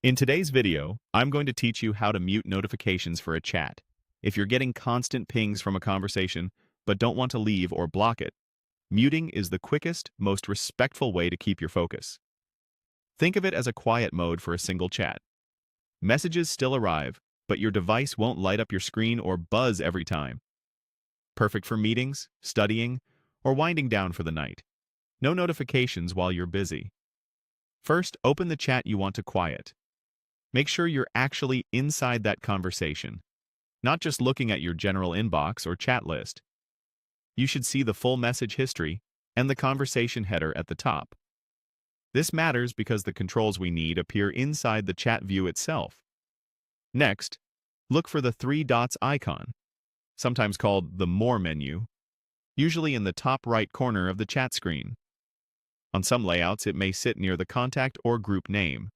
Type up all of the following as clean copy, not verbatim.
In today's video, I'm going to teach you how to mute notifications for a chat. If you're getting constant pings from a conversation, but don't want to leave or block it, muting is the quickest, most respectful way to keep your focus. Think of it as a quiet mode for a single chat. Messages still arrive, but your device won't light up your screen or buzz every time. Perfect for meetings, studying, or winding down for the night. No notifications while you're busy. First, open the chat you want to quiet. Make sure you're actually inside that conversation, not just looking at your general inbox or chat list. You should see the full message history and the conversation header at the top. This matters because the controls we need appear inside the chat view itself. Next, look for the three dots icon, sometimes called the More menu, usually in the top right corner of the chat screen. On some layouts, it may sit near the contact or group name.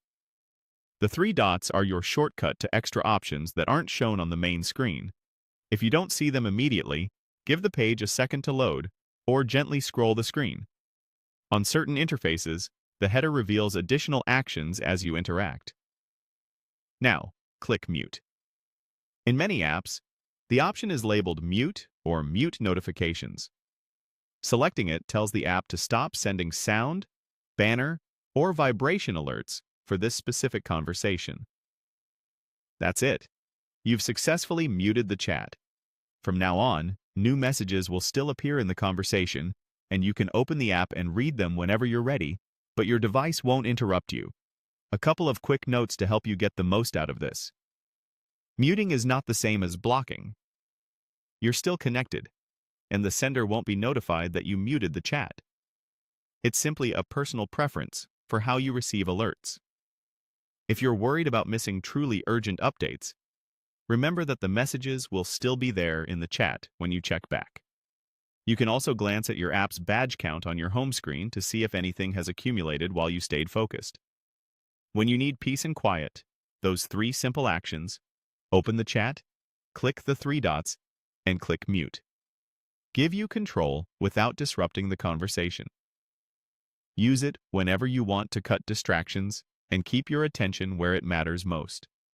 The three dots are your shortcut to extra options that aren't shown on the main screen. If you don't see them immediately, give the page a second to load, or gently scroll the screen. On certain interfaces, the header reveals additional actions as you interact. Now, click Mute. In many apps, the option is labeled Mute or Mute Notifications. Selecting it tells the app to stop sending sound, banner, or vibration alerts for this specific conversation. That's it. You've successfully muted the chat. From now on, new messages will still appear in the conversation, and you can open the app and read them whenever you're ready, but your device won't interrupt you. A couple of quick notes to help you get the most out of this. Muting is not the same as blocking. You're still connected, and the sender won't be notified that you muted the chat. It's simply a personal preference for how you receive alerts. If you're worried about missing truly urgent updates, remember that the messages will still be there in the chat when you check back. You can also glance at your app's badge count on your home screen to see if anything has accumulated while you stayed focused. When you need peace and quiet, those three simple actions: open the chat, click the three dots, and click Mute, give you control without disrupting the conversation. Use it whenever you want to cut distractions and keep your attention where it matters most.